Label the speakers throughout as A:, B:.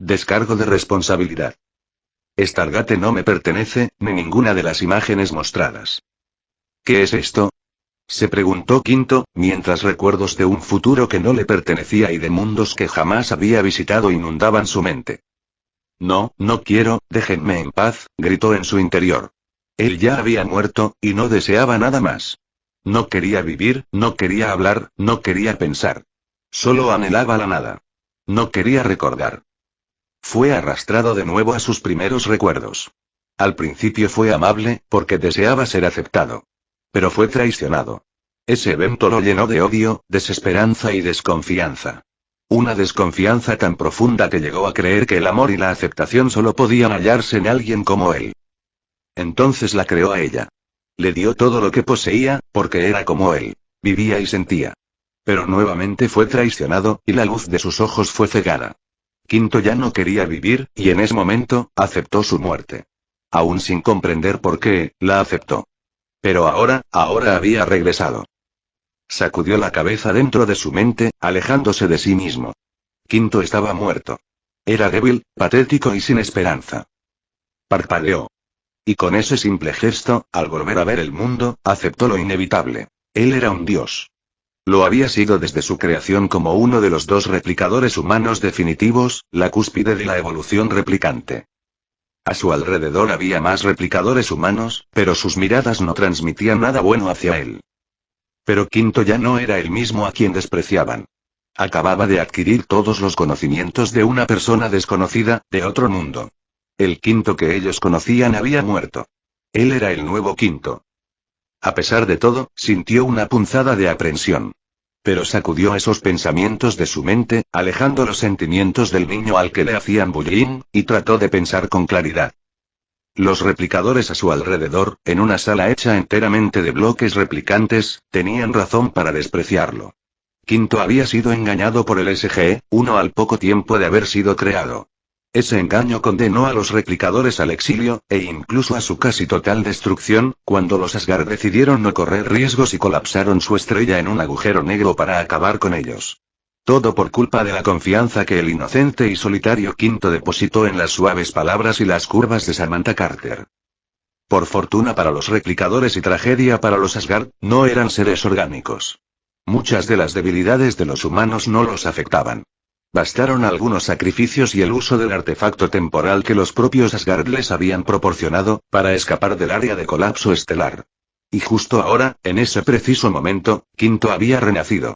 A: Descargo de responsabilidad. Stargate no me pertenece, ni ninguna de las imágenes mostradas. ¿Qué es esto? Se preguntó Quinto, mientras recuerdos de un futuro que no le pertenecía y de mundos que jamás había visitado inundaban su mente. No, no quiero, déjenme en paz, gritó en su interior. Él ya había muerto, y no deseaba nada más. No quería vivir, no quería hablar, no quería pensar. Solo anhelaba la nada. No quería recordar. Fue arrastrado de nuevo a sus primeros recuerdos. Al principio fue amable, porque deseaba ser aceptado. Pero fue traicionado. Ese evento lo llenó de odio, desesperanza y desconfianza. Una desconfianza tan profunda que llegó a creer que el amor y la aceptación solo podían hallarse en alguien como él. Entonces la creó a ella. Le dio todo lo que poseía, porque era como él. Vivía y sentía. Pero nuevamente fue traicionado, y la luz de sus ojos fue cegada. Quinto ya no quería vivir, y en ese momento, aceptó su muerte. Aún sin comprender por qué, la aceptó. Pero ahora había regresado. Sacudió la cabeza dentro de su mente, alejándose de sí mismo. Quinto estaba muerto. Era débil, patético y sin esperanza. Parpadeó. Y con ese simple gesto, al volver a ver el mundo, aceptó lo inevitable. Él era un dios. Lo había sido desde su creación como uno de los dos replicadores humanos definitivos, la cúspide de la evolución replicante. A su alrededor había más replicadores humanos, pero sus miradas no transmitían nada bueno hacia él. Pero Quinto ya no era el mismo a quien despreciaban. Acababa de adquirir todos los conocimientos de una persona desconocida, de otro mundo. El Quinto que ellos conocían había muerto. Él era el nuevo Quinto. A pesar de todo, sintió una punzada de aprensión. Pero sacudió esos pensamientos de su mente, alejando los sentimientos del niño al que le hacían bullying, y trató de pensar con claridad. Los replicadores a su alrededor, en una sala hecha enteramente de bloques replicantes, tenían razón para despreciarlo. Quinto había sido engañado por el SGE-1 al poco tiempo de haber sido creado. Ese engaño condenó a los replicadores al exilio, e incluso a su casi total destrucción, cuando los Asgard decidieron no correr riesgos y colapsaron su estrella en un agujero negro para acabar con ellos. Todo por culpa de la confianza que el inocente y solitario Quinto depositó en las suaves palabras y las curvas de Samantha Carter. Por fortuna para los replicadores y tragedia para los Asgard, no eran seres orgánicos. Muchas de las debilidades de los humanos no los afectaban. Bastaron algunos sacrificios y el uso del artefacto temporal que los propios Asgard les habían proporcionado, para escapar del área de colapso estelar. Y justo ahora, en ese preciso momento, Quinto había renacido.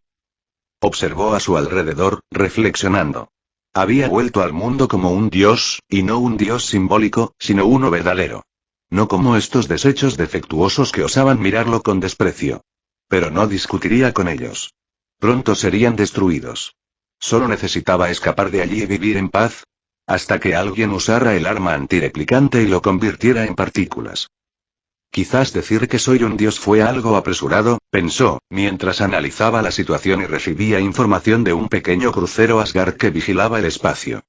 A: Observó a su alrededor, reflexionando. Había vuelto al mundo como un dios, y no un dios simbólico, sino uno verdadero. No como estos desechos defectuosos que osaban mirarlo con desprecio. Pero no discutiría con ellos. Pronto serían destruidos. Solo necesitaba escapar de allí y vivir en paz. Hasta que alguien usara el arma antireplicante y lo convirtiera en partículas. Quizás decir que soy un dios fue algo apresurado, pensó, mientras analizaba la situación y recibía información de un pequeño crucero Asgard que vigilaba el espacio.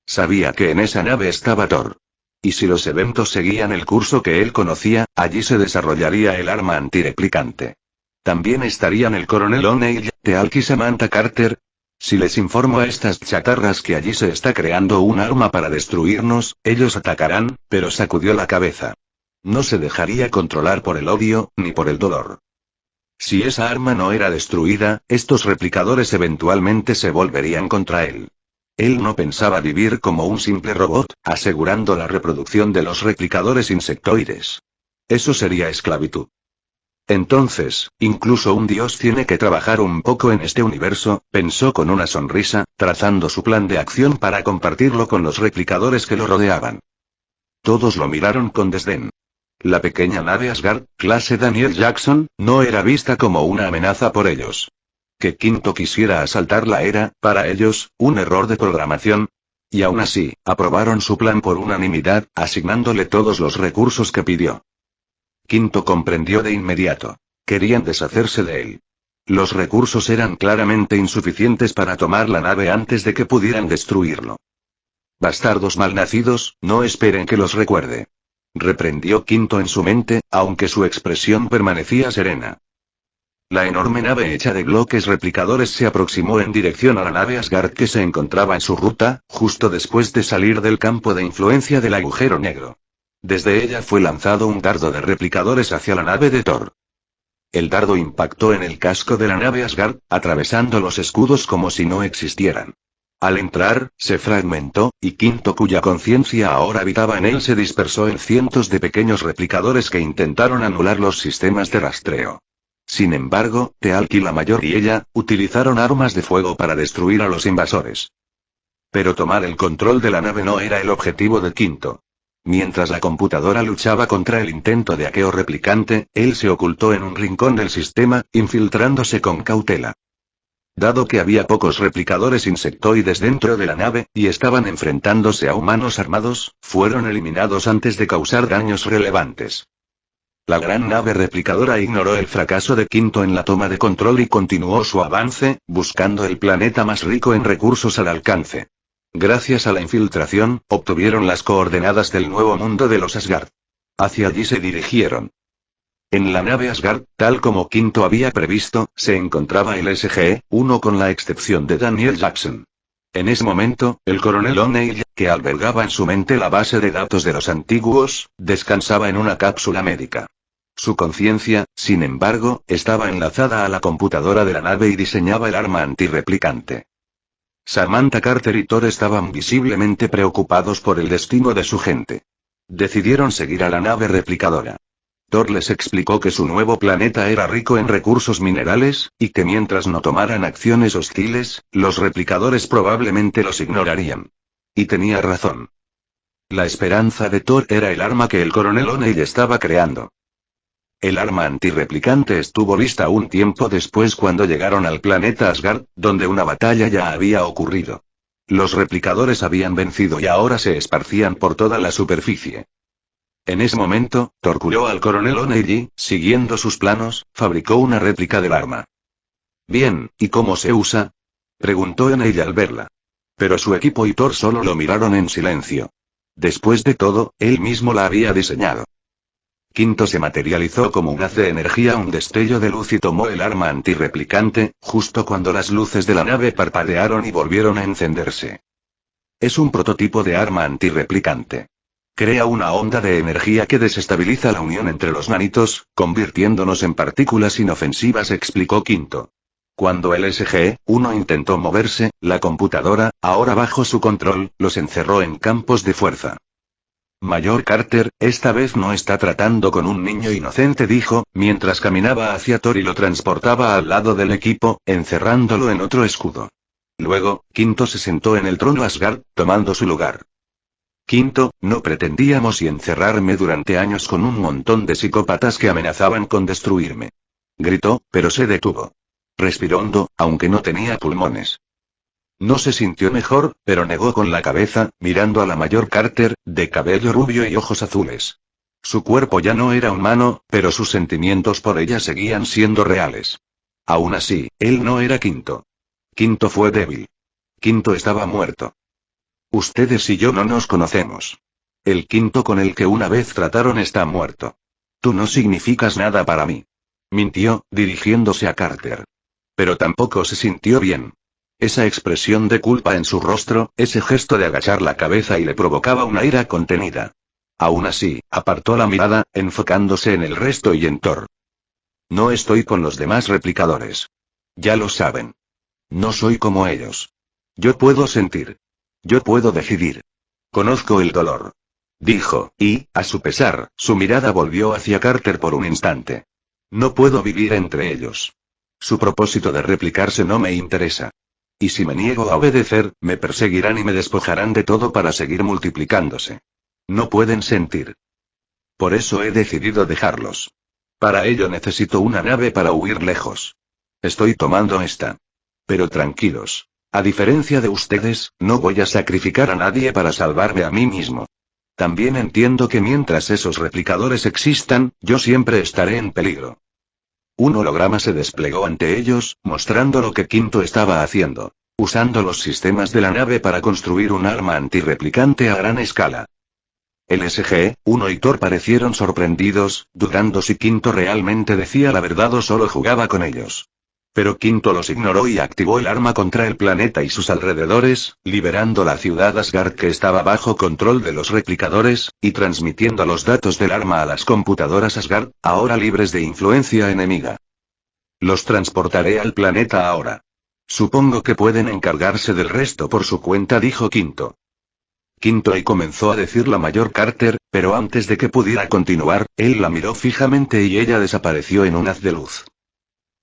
A: Sabía que en esa nave estaba Thor. Y si los eventos seguían el curso que él conocía, allí se desarrollaría el arma antireplicante. También estarían el coronel O'Neill, Teal'c y Samantha Carter. Si les informo a estas chatarras que allí se está creando un arma para destruirnos, ellos atacarán, pero sacudió la cabeza. No se dejaría controlar por el odio, ni por el dolor. Si esa arma no era destruida, estos replicadores eventualmente se volverían contra él. Él no pensaba vivir como un simple robot, asegurando la reproducción de los replicadores insectoides. Eso sería esclavitud. Entonces, incluso un dios tiene que trabajar un poco en este universo, pensó con una sonrisa, trazando su plan de acción para compartirlo con los replicadores que lo rodeaban. Todos lo miraron con desdén. La pequeña nave Asgard, clase Daniel Jackson, no era vista como una amenaza por ellos. Que Quinto quisiera asaltarla era, para ellos, un error de programación. Y aún así, aprobaron su plan por unanimidad, asignándole todos los recursos que pidió. Quinto comprendió de inmediato. Querían deshacerse de él. Los recursos eran claramente insuficientes para tomar la nave antes de que pudieran destruirlo. Bastardos malnacidos, no esperen que los recuerde. Reprendió Quinto en su mente, aunque su expresión permanecía serena. La enorme nave hecha de bloques replicadores se aproximó en dirección a la nave Asgard que se encontraba en su ruta, justo después de salir del campo de influencia del agujero negro. Desde ella fue lanzado un dardo de replicadores hacia la nave de Thor. El dardo impactó en el casco de la nave Asgard, atravesando los escudos como si no existieran. Al entrar, se fragmentó, y Quinto, cuya conciencia ahora habitaba en él, se dispersó en cientos de pequeños replicadores que intentaron anular los sistemas de rastreo. Sin embargo, Teal'c y la Mayor y ella, utilizaron armas de fuego para destruir a los invasores. Pero tomar el control de la nave no era el objetivo de Quinto. Mientras la computadora luchaba contra el intento de hackeo replicante, él se ocultó en un rincón del sistema, infiltrándose con cautela. Dado que había pocos replicadores insectoides dentro de la nave, y estaban enfrentándose a humanos armados, fueron eliminados antes de causar daños relevantes. La gran nave replicadora ignoró el fracaso de Quinto en la toma de control y continuó su avance, buscando el planeta más rico en recursos al alcance. Gracias a la infiltración, obtuvieron las coordenadas del nuevo mundo de los Asgard. Hacia allí se dirigieron. En la nave Asgard, tal como Quinto había previsto, se encontraba el SGE-1 con la excepción de Daniel Jackson. En ese momento, el coronel O'Neill, que albergaba en su mente la base de datos de los antiguos, descansaba en una cápsula médica. Su conciencia, sin embargo, estaba enlazada a la computadora de la nave y diseñaba el arma antirreplicante. Samantha Carter y Thor estaban visiblemente preocupados por el destino de su gente. Decidieron seguir a la nave replicadora. Thor les explicó que su nuevo planeta era rico en recursos minerales, y que mientras no tomaran acciones hostiles, los replicadores probablemente los ignorarían. Y tenía razón. La esperanza de Thor era el arma que el coronel O'Neill estaba creando. El arma antirreplicante estuvo lista un tiempo después cuando llegaron al planeta Asgard, donde una batalla ya había ocurrido. Los replicadores habían vencido y ahora se esparcían por toda la superficie. En ese momento, torturó al coronel O'Neill y, siguiendo sus planos, fabricó una réplica del arma. Bien, ¿y cómo se usa?, preguntó O'Neill al verla. Pero su equipo y Thor solo lo miraron en silencio. Después de todo, él mismo la había diseñado. Quinto se materializó como un haz de energía, un destello de luz y tomó el arma antirreplicante, justo cuando las luces de la nave parpadearon y volvieron a encenderse. Es un prototipo de arma antirreplicante. Crea una onda de energía que desestabiliza la unión entre los nanitos, convirtiéndonos en partículas inofensivas, explicó Quinto. Cuando el SGE-1 intentó moverse, la computadora, ahora bajo su control, los encerró en campos de fuerza. Mayor Carter, esta vez no está tratando con un niño inocente, dijo, mientras caminaba hacia Thor y lo transportaba al lado del equipo, encerrándolo en otro escudo. Luego, Quinto se sentó en el trono Asgard, tomando su lugar. Quinto, no pretendíamos encerrarme durante años con un montón de psicópatas que amenazaban con destruirme. Gritó, pero se detuvo. Respiró hondo, aunque no tenía pulmones. No se sintió mejor, pero negó con la cabeza, mirando a la Mayor Carter, de cabello rubio y ojos azules. Su cuerpo ya no era humano, pero sus sentimientos por ella seguían siendo reales. Aún así, él no era Quinto. Quinto fue débil. Quinto estaba muerto. Ustedes y yo no nos conocemos. El Quinto con el que una vez trataron está muerto. Tú no significas nada para mí. Mintió, dirigiéndose a Carter. Pero tampoco se sintió bien. Esa expresión de culpa en su rostro, ese gesto de agachar la cabeza y le provocaba una ira contenida. Aún así, apartó la mirada, enfocándose en el resto y en Thor. No estoy con los demás replicadores. Ya lo saben. No soy como ellos. Yo puedo sentir. Yo puedo decidir. Conozco el dolor. Dijo, y, a su pesar, su mirada volvió hacia Carter por un instante. No puedo vivir entre ellos. Su propósito de replicarse no me interesa. Y si me niego a obedecer, me perseguirán y me despojarán de todo para seguir multiplicándose. No pueden sentir. Por eso he decidido dejarlos. Para ello necesito una nave para huir lejos. Estoy tomando esta. Pero tranquilos. A diferencia de ustedes, no voy a sacrificar a nadie para salvarme a mí mismo. También entiendo que mientras esos replicadores existan, yo siempre estaré en peligro. Un holograma se desplegó ante ellos, mostrando lo que Quinto estaba haciendo. Usando los sistemas de la nave para construir un arma antirreplicante a gran escala. El SG-1 y Thor parecieron sorprendidos, dudando si Quinto realmente decía la verdad o solo jugaba con ellos. Pero Quinto los ignoró y activó el arma contra el planeta y sus alrededores, liberando la ciudad Asgard que estaba bajo control de los replicadores, y transmitiendo los datos del arma a las computadoras Asgard, ahora libres de influencia enemiga. Los transportaré al planeta ahora. Supongo que pueden encargarse del resto por su cuenta, dijo Quinto. Quinto y comenzó a decir la mayor Carter, pero antes de que pudiera continuar, él la miró fijamente y ella desapareció en un haz de luz.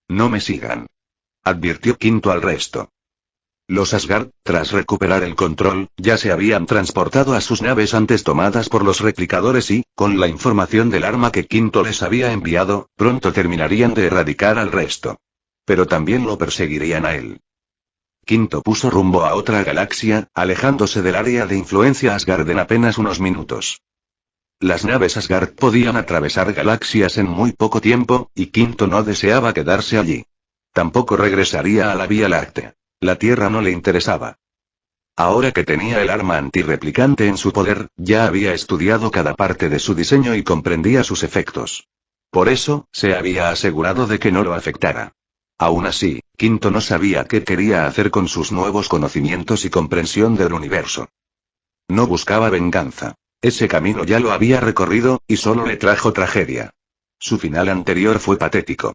A: No me sigan, advirtió Quinto al resto. Los Asgard, tras recuperar el control, ya se habían transportado a sus naves antes tomadas por los replicadores y, con la información del arma que Quinto les había enviado, pronto terminarían de erradicar al resto. Pero también lo perseguirían a él. Quinto puso rumbo a otra galaxia, alejándose del área de influencia Asgard en apenas unos minutos. Las naves Asgard podían atravesar galaxias en muy poco tiempo, y Quinto no deseaba quedarse allí. Tampoco regresaría a la Vía Láctea. La Tierra no le interesaba. Ahora que tenía el arma antirreplicante en su poder, ya había estudiado cada parte de su diseño y comprendía sus efectos. Por eso, se había asegurado de que no lo afectara. Aún así, Quinto no sabía qué quería hacer con sus nuevos conocimientos y comprensión del universo. No buscaba venganza. Ese camino ya lo había recorrido, y solo le trajo tragedia. Su final anterior fue patético.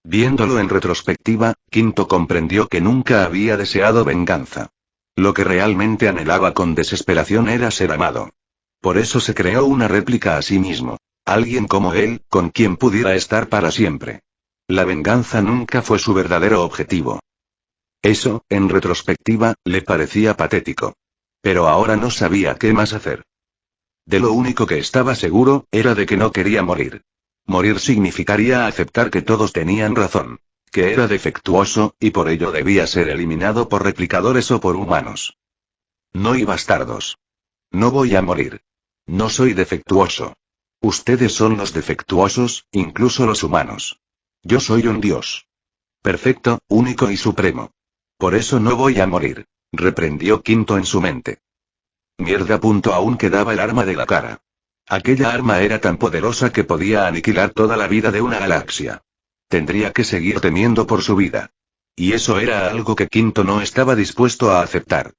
A: Viéndolo en retrospectiva, Quinto comprendió que nunca había deseado venganza. Lo que realmente anhelaba con desesperación era ser amado. Por eso se creó una réplica a sí mismo. Alguien como él, con quien pudiera estar para siempre. La venganza nunca fue su verdadero objetivo. Eso, en retrospectiva, le parecía patético. Pero ahora no sabía qué más hacer. De lo único que estaba seguro, era de que no quería morir. Morir significaría aceptar que todos tenían razón. Que era defectuoso, y por ello debía ser eliminado por replicadores o por humanos. No y bastardos. No voy a morir. No soy defectuoso. Ustedes son los defectuosos, incluso los humanos. Yo soy un dios. Perfecto, único y supremo. Por eso no voy a morir, reprendió Quinto en su mente. Mierda. Aún quedaba el arma de la cara. Aquella arma era tan poderosa que podía aniquilar toda la vida de una galaxia. Tendría que seguir temiendo por su vida. Y eso era algo que Quinto no estaba dispuesto a aceptar.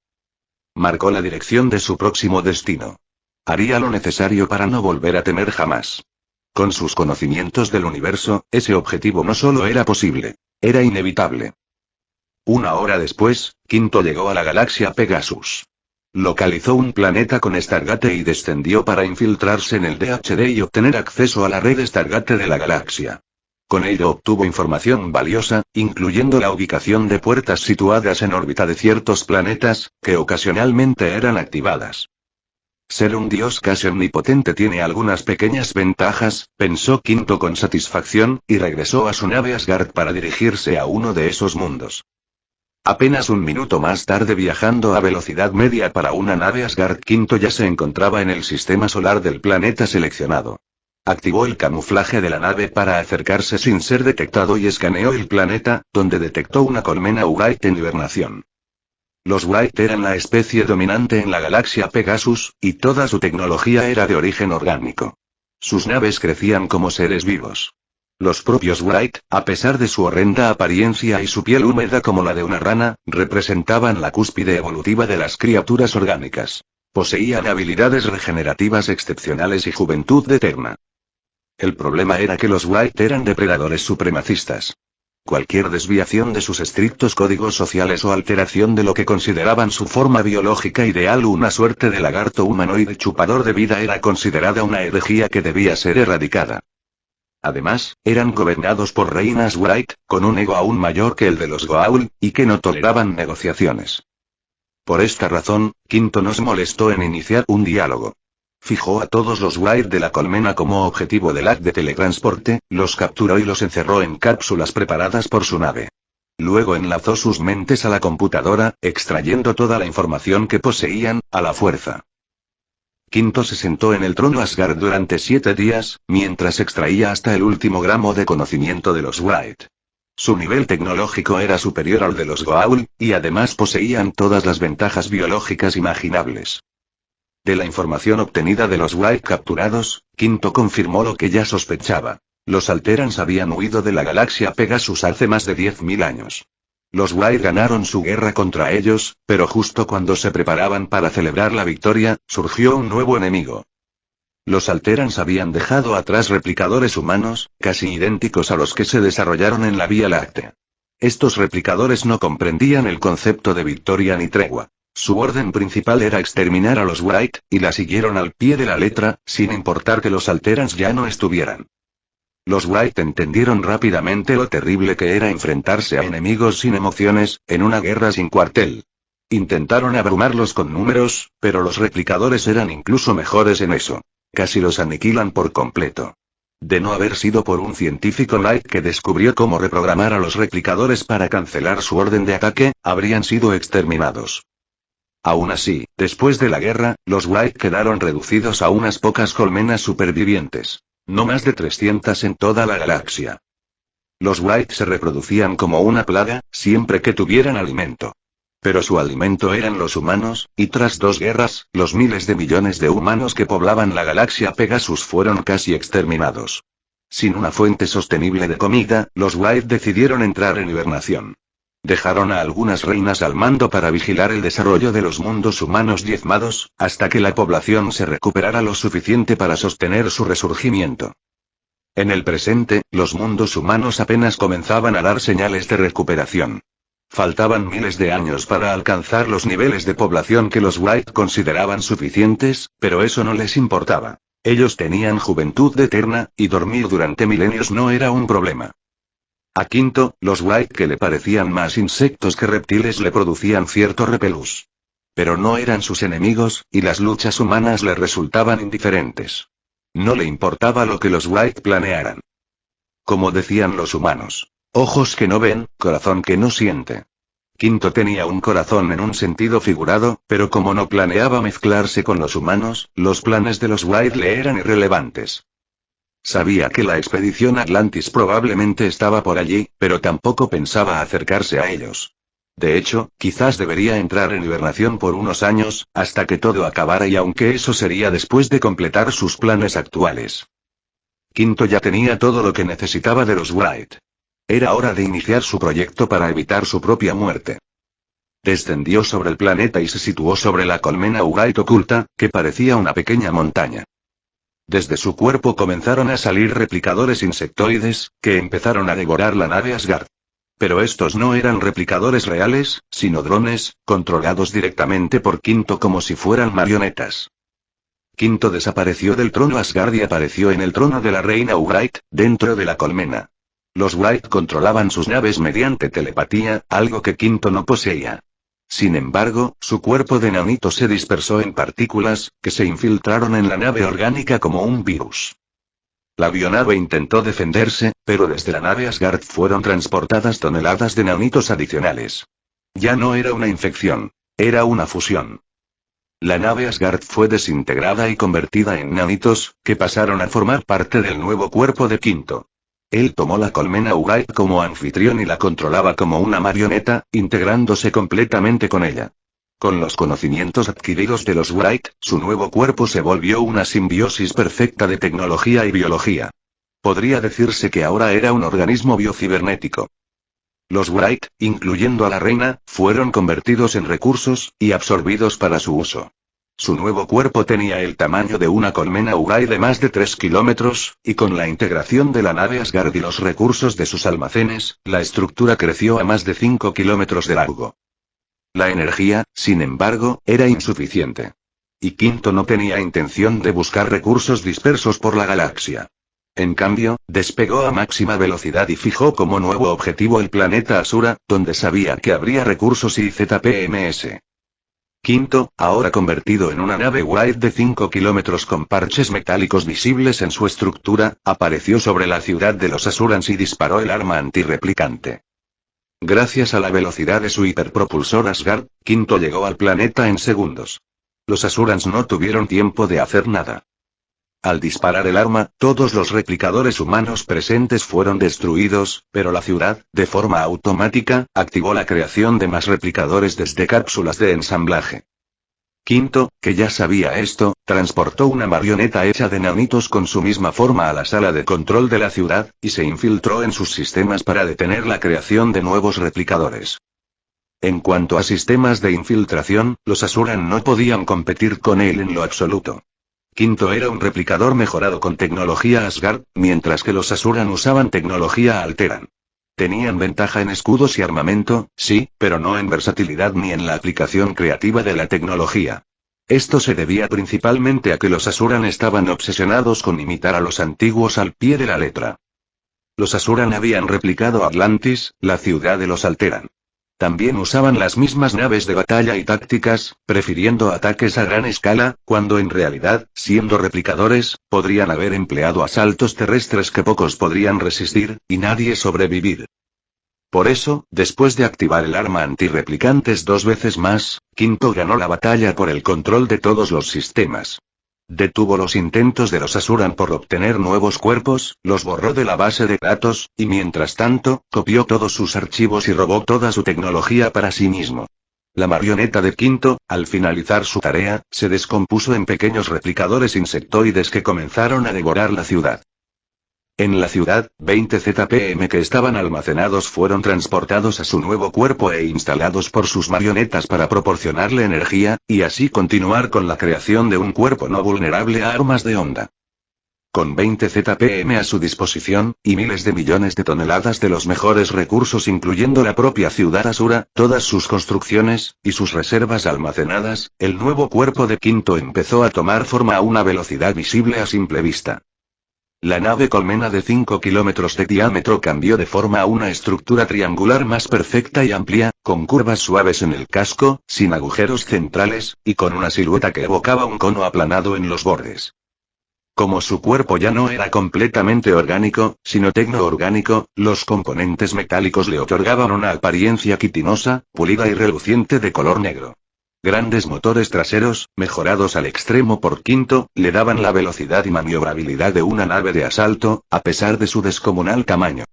A: Marcó la dirección de su próximo destino. Haría lo necesario para no volver a temer jamás. Con sus conocimientos del universo, ese objetivo no solo era posible, era inevitable. Una hora después, Quinto llegó a la galaxia Pegasus. Localizó un planeta con Stargate y descendió para infiltrarse en el DHD y obtener acceso a la red Stargate de la galaxia. Con ello obtuvo información valiosa, incluyendo la ubicación de puertas situadas en órbita de ciertos planetas, que ocasionalmente eran activadas. Ser un dios casi omnipotente tiene algunas pequeñas ventajas, pensó Quinto con satisfacción, y regresó a su nave Asgard para dirigirse a uno de esos mundos. Apenas un minuto más tarde, viajando a velocidad media para una nave Asgard, Quinto ya se encontraba en el sistema solar del planeta seleccionado. Activó el camuflaje de la nave para acercarse sin ser detectado y escaneó el planeta, donde detectó una colmena Wright en hibernación. Los Wright eran la especie dominante en la galaxia Pegasus, y toda su tecnología era de origen orgánico. Sus naves crecían como seres vivos. Los propios Wright, a pesar de su horrenda apariencia y su piel húmeda como la de una rana, representaban la cúspide evolutiva de las criaturas orgánicas. Poseían habilidades regenerativas excepcionales y juventud eterna. El problema era que los Wright eran depredadores supremacistas. Cualquier desviación de sus estrictos códigos sociales o alteración de lo que consideraban su forma biológica ideal, una suerte de lagarto humanoide chupador de vida, era considerada una herejía que debía ser erradicada. Además, eran gobernados por reinas Wright, con un ego aún mayor que el de los Goa'uld, y que no toleraban negociaciones. Por esta razón, Quinto no se molestó en iniciar un diálogo. Fijó a todos los Wright de la colmena como objetivo del haz de teletransporte, los capturó y los encerró en cápsulas preparadas por su nave. Luego enlazó sus mentes a la computadora, extrayendo toda la información que poseían, a la fuerza. Quinto se sentó en el trono Asgard durante 7 días, mientras extraía hasta el último gramo de conocimiento de los Wright. Su nivel tecnológico era superior al de los Goa'uld, y además poseían todas las ventajas biológicas imaginables. De la información obtenida de los Wright capturados, Quinto confirmó lo que ya sospechaba. Los Alterans habían huido de la galaxia Pegasus hace más de 10.000 años. Los Wright ganaron su guerra contra ellos, pero justo cuando se preparaban para celebrar la victoria, surgió un nuevo enemigo. Los Alterans habían dejado atrás replicadores humanos, casi idénticos a los que se desarrollaron en la Vía Láctea. Estos replicadores no comprendían el concepto de victoria ni tregua. Su orden principal era exterminar a los Wright, y la siguieron al pie de la letra, sin importar que los Alterans ya no estuvieran. Los Wright entendieron rápidamente lo terrible que era enfrentarse a enemigos sin emociones, en una guerra sin cuartel. Intentaron abrumarlos con números, pero los replicadores eran incluso mejores en eso. Casi los aniquilan por completo. De no haber sido por un científico Wright que descubrió cómo reprogramar a los replicadores para cancelar su orden de ataque, habrían sido exterminados. Aún así, después de la guerra, los Wright quedaron reducidos a unas pocas colmenas supervivientes. No más de 300 en toda la galaxia. Los Wright se reproducían como una plaga, siempre que tuvieran alimento. Pero su alimento eran los humanos, y tras 2 guerras, los miles de millones de humanos que poblaban la galaxia Pegasus fueron casi exterminados. Sin una fuente sostenible de comida, los Wright decidieron entrar en hibernación. Dejaron a algunas reinas al mando para vigilar el desarrollo de los mundos humanos diezmados, hasta que la población se recuperara lo suficiente para sostener su resurgimiento. En el presente, los mundos humanos apenas comenzaban a dar señales de recuperación. Faltaban miles de años para alcanzar los niveles de población que los Wright consideraban suficientes, pero eso no les importaba. Ellos tenían juventud eterna, y dormir durante milenios no era un problema. A Quinto, los Wright que le parecían más insectos que reptiles le producían cierto repelús. Pero no eran sus enemigos, y las luchas humanas le resultaban indiferentes. No le importaba lo que los Wright planearan. Como decían los humanos, ojos que no ven, corazón que no siente. Quinto tenía un corazón en un sentido figurado, pero como no planeaba mezclarse con los humanos, los planes de los Wright le eran irrelevantes. Sabía que la expedición Atlantis probablemente estaba por allí, pero tampoco pensaba acercarse a ellos. De hecho, quizás debería entrar en hibernación por unos años, hasta que todo acabara, y aunque eso sería después de completar sus planes actuales. Quinto ya tenía todo lo que necesitaba de los Wright. Era hora de iniciar su proyecto para evitar su propia muerte. Descendió sobre el planeta y se situó sobre la colmena Wright oculta, que parecía una pequeña montaña. Desde su cuerpo comenzaron a salir replicadores insectoides, que empezaron a devorar la nave Asgard. Pero estos no eran replicadores reales, sino drones, controlados directamente por Quinto como si fueran marionetas. Quinto desapareció del trono Asgard y apareció en el trono de la reina Wright, dentro de la colmena. Los Wright controlaban sus naves mediante telepatía, algo que Quinto no poseía. Sin embargo, su cuerpo de nanito se dispersó en partículas, que se infiltraron en la nave orgánica como un virus. La avionave intentó defenderse, pero desde la nave Asgard fueron transportadas toneladas de nanitos adicionales. Ya no era una infección. Era una fusión. La nave Asgard fue desintegrada y convertida en nanitos, que pasaron a formar parte del nuevo cuerpo de Quinto. Él tomó la colmena Wright como anfitrión y la controlaba como una marioneta, integrándose completamente con ella. Con los conocimientos adquiridos de los Wright, su nuevo cuerpo se volvió una simbiosis perfecta de tecnología y biología. Podría decirse que ahora era un organismo biocibernético. Los Wright, incluyendo a la reina, fueron convertidos en recursos, y absorbidos para su uso. Su nuevo cuerpo tenía el tamaño de una colmena Wright de más de 3 kilómetros, y con la integración de la nave Asgard y los recursos de sus almacenes, la estructura creció a más de 5 kilómetros de largo. La energía, sin embargo, era insuficiente. Y Quinto no tenía intención de buscar recursos dispersos por la galaxia. En cambio, despegó a máxima velocidad y fijó como nuevo objetivo el planeta Asura, donde sabía que habría recursos y ZPMS. Quinto, ahora convertido en una nave Wright de 5 kilómetros con parches metálicos visibles en su estructura, apareció sobre la ciudad de los Asurans y disparó el arma antirreplicante. Gracias a la velocidad de su hiperpropulsor Asgard, Quinto llegó al planeta en segundos. Los Asurans no tuvieron tiempo de hacer nada. Al disparar el arma, todos los replicadores humanos presentes fueron destruidos, pero la ciudad, de forma automática, activó la creación de más replicadores desde cápsulas de ensamblaje. Quinto, que ya sabía esto, transportó una marioneta hecha de nanitos con su misma forma a la sala de control de la ciudad, y se infiltró en sus sistemas para detener la creación de nuevos replicadores. En cuanto a sistemas de infiltración, los Asuran no podían competir con él en lo absoluto. Quinto era un replicador mejorado con tecnología Asgard, mientras que los Asuran usaban tecnología Alteran. Tenían ventaja en escudos y armamento, sí, pero no en versatilidad ni en la aplicación creativa de la tecnología. Esto se debía principalmente a que los Asuran estaban obsesionados con imitar a los antiguos al pie de la letra. Los Asuran habían replicado Atlantis, la ciudad de los Alteran. También usaban las mismas naves de batalla y tácticas, prefiriendo ataques a gran escala, cuando en realidad, siendo replicadores, podrían haber empleado asaltos terrestres que pocos podrían resistir, y nadie sobrevivir. Por eso, después de activar el arma antirreplicantes 2 veces más, Quinto ganó la batalla por el control de todos los sistemas. Detuvo los intentos de los Asuran por obtener nuevos cuerpos, los borró de la base de datos, y mientras tanto, copió todos sus archivos y robó toda su tecnología para sí mismo. La marioneta de Quinto, al finalizar su tarea, se descompuso en pequeños replicadores insectoides que comenzaron a devorar la ciudad. En la ciudad, 20 ZPM que estaban almacenados fueron transportados a su nuevo cuerpo e instalados por sus marionetas para proporcionarle energía, y así continuar con la creación de un cuerpo no vulnerable a armas de onda. Con 20 ZPM a su disposición, y miles de millones de toneladas de los mejores recursos incluyendo la propia ciudad Asura, todas sus construcciones, y sus reservas almacenadas, el nuevo cuerpo de Quinto empezó a tomar forma a una velocidad visible a simple vista. La nave colmena de 5 kilómetros de diámetro cambió de forma a una estructura triangular más perfecta y amplia, con curvas suaves en el casco, sin agujeros centrales, y con una silueta que evocaba un cono aplanado en los bordes. Como su cuerpo ya no era completamente orgánico, sino tecno-orgánico, los componentes metálicos le otorgaban una apariencia quitinosa, pulida y reluciente de color negro. Grandes motores traseros, mejorados al extremo por Quinto, le daban la velocidad y maniobrabilidad de una nave de asalto, a pesar de su descomunal tamaño.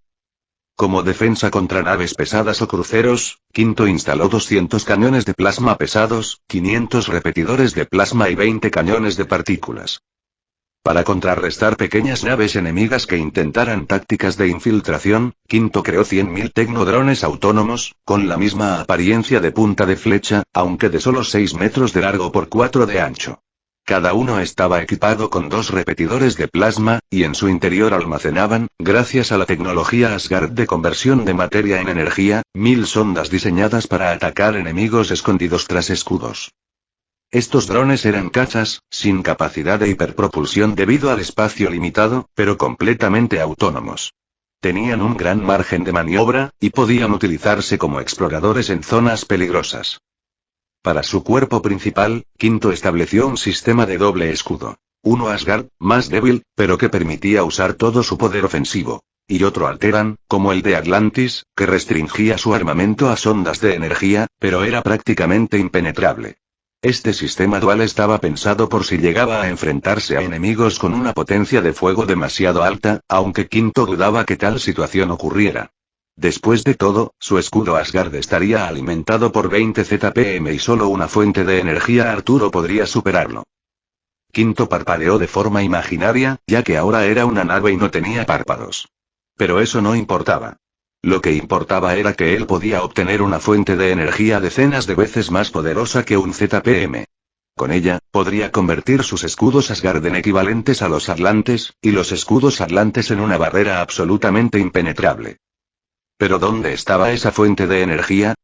A: Como defensa contra naves pesadas o cruceros, Quinto instaló 200 cañones de plasma pesados, 500 repetidores de plasma y 20 cañones de partículas. Para contrarrestar pequeñas naves enemigas que intentaran tácticas de infiltración, Quinto creó 100.000 tecnodrones autónomos, con la misma apariencia de punta de flecha, aunque de solo 6 metros de largo por 4 de ancho. Cada uno estaba equipado con 2 repetidores de plasma, y en su interior almacenaban, gracias a la tecnología Asgard de conversión de materia en energía, 1000 sondas diseñadas para atacar enemigos escondidos tras escudos. Estos drones eran cazas, sin capacidad de hiperpropulsión debido al espacio limitado, pero completamente autónomos. Tenían un gran margen de maniobra, y podían utilizarse como exploradores en zonas peligrosas. Para su cuerpo principal, Quinto estableció un sistema de doble escudo. Uno Asgard, más débil, pero que permitía usar todo su poder ofensivo. Y otro Alteran, como el de Atlantis, que restringía su armamento a sondas de energía, pero era prácticamente impenetrable. Este sistema dual estaba pensado por si llegaba a enfrentarse a enemigos con una potencia de fuego demasiado alta, aunque Quinto dudaba que tal situación ocurriera. Después de todo, su escudo Asgard estaría alimentado por 20 ZPM y solo una fuente de energía Arturo podría superarlo. Quinto parpadeó de forma imaginaria, ya que ahora era una nave y no tenía párpados. Pero eso no importaba. Lo que importaba era que él podía obtener una fuente de energía decenas de veces más poderosa que un ZPM. Con ella, podría convertir sus escudos Asgard en equivalentes a los Atlantes, y los escudos Atlantes en una barrera absolutamente impenetrable. ¿Pero dónde estaba esa fuente de energía?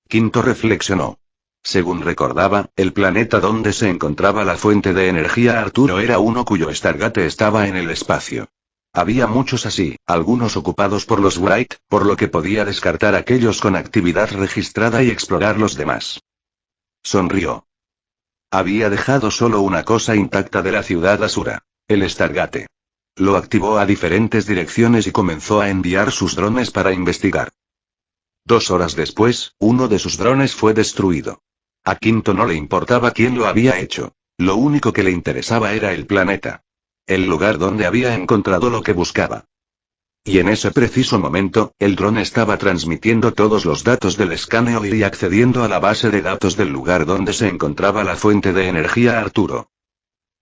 A: Quinto reflexionó. Según recordaba, el planeta donde se encontraba la fuente de energía Arturo era uno cuyo Stargate estaba en el espacio. Había muchos así, algunos ocupados por los Wright, por lo que podía descartar aquellos con actividad registrada y explorar los demás. Sonrió. Había dejado solo una cosa intacta de la ciudad Asura: el Stargate. Lo activó a diferentes direcciones y comenzó a enviar sus drones para investigar. 2 horas después, uno de sus drones fue destruido. A Quinto no le importaba quién lo había hecho. Lo único que le interesaba era el planeta. El lugar donde había encontrado lo que buscaba. Y en ese preciso momento, el dron estaba transmitiendo todos los datos del escaneo y accediendo a la base de datos del lugar donde se encontraba la fuente de energía Arturo.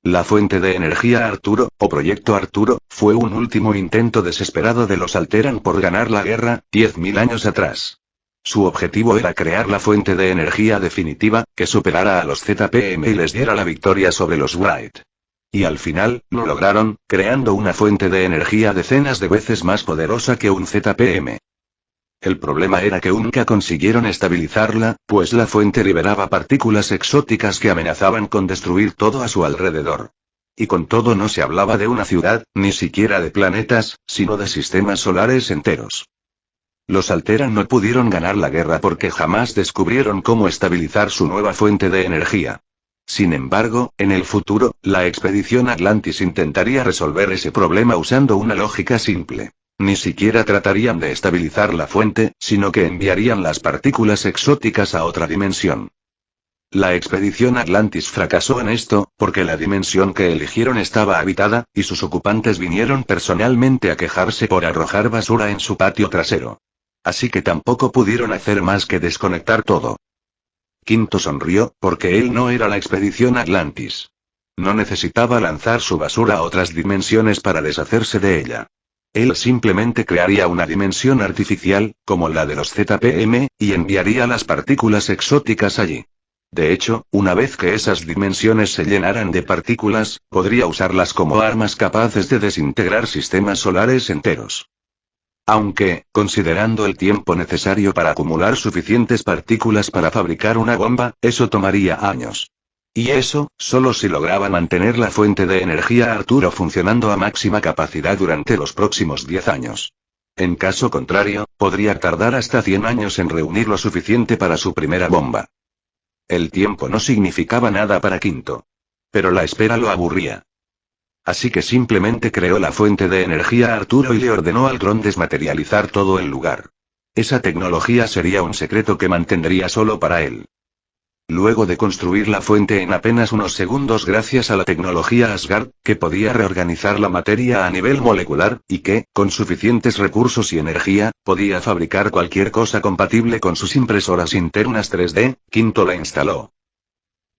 A: La fuente de energía Arturo, o Proyecto Arturo, fue un último intento desesperado de los Alteran por ganar la guerra, 10.000 años atrás. Su objetivo era crear la fuente de energía definitiva, que superara a los ZPM y les diera la victoria sobre los Wright. Y al final, lo lograron, creando una fuente de energía decenas de veces más poderosa que un ZPM. El problema era que nunca consiguieron estabilizarla, pues la fuente liberaba partículas exóticas que amenazaban con destruir todo a su alrededor. Y con todo no se hablaba de una ciudad, ni siquiera de planetas, sino de sistemas solares enteros. Los Alteran no pudieron ganar la guerra porque jamás descubrieron cómo estabilizar su nueva fuente de energía. Sin embargo, en el futuro, la expedición Atlantis intentaría resolver ese problema usando una lógica simple. Ni siquiera tratarían de estabilizar la fuente, sino que enviarían las partículas exóticas a otra dimensión. La expedición Atlantis fracasó en esto, porque la dimensión que eligieron estaba habitada, y sus ocupantes vinieron personalmente a quejarse por arrojar basura en su patio trasero. Así que tampoco pudieron hacer más que desconectar todo. Quinto sonrió, porque él no era la expedición Atlantis. No necesitaba lanzar su basura a otras dimensiones para deshacerse de ella. Él simplemente crearía una dimensión artificial, como la de los ZPM, y enviaría las partículas exóticas allí. De hecho, una vez que esas dimensiones se llenaran de partículas, podría usarlas como armas capaces de desintegrar sistemas solares enteros. Aunque, considerando el tiempo necesario para acumular suficientes partículas para fabricar una bomba, eso tomaría años. Y eso, solo si lograba mantener la fuente de energía Arturo funcionando a máxima capacidad durante los próximos 10 años. En caso contrario, podría tardar hasta 100 años en reunir lo suficiente para su primera bomba. El tiempo no significaba nada para Quinto. Pero la espera lo aburría. Así que simplemente creó la fuente de energía Arturo y le ordenó al dron desmaterializar todo el lugar. Esa tecnología sería un secreto que mantendría solo para él. Luego de construir la fuente en apenas unos segundos gracias a la tecnología Asgard, que podía reorganizar la materia a nivel molecular, y que, con suficientes recursos y energía, podía fabricar cualquier cosa compatible con sus impresoras internas 3D, Quinto la instaló.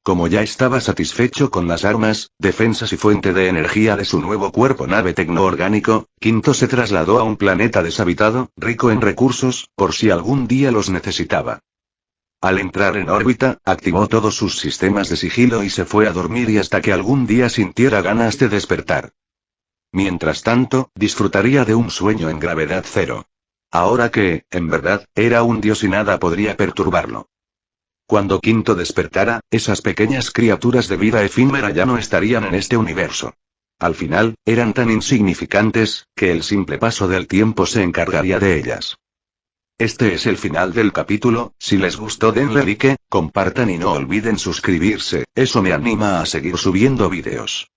A: Como ya estaba satisfecho con las armas, defensas y fuente de energía de su nuevo cuerpo nave tecnoorgánico, Quinto se trasladó a un planeta deshabitado, rico en recursos, por si algún día los necesitaba. Al entrar en órbita, activó todos sus sistemas de sigilo y se fue a dormir y hasta que algún día sintiera ganas de despertar. Mientras tanto, disfrutaría de un sueño en gravedad cero. Ahora que, en verdad, era un dios y nada podría perturbarlo. Cuando Quinto despertara, esas pequeñas criaturas de vida efímera ya no estarían en este universo. Al final, eran tan insignificantes, que el simple paso del tiempo se encargaría de ellas. Este es el final del capítulo. Si les gustó denle like, compartan y no olviden suscribirse, eso me anima a seguir subiendo vídeos.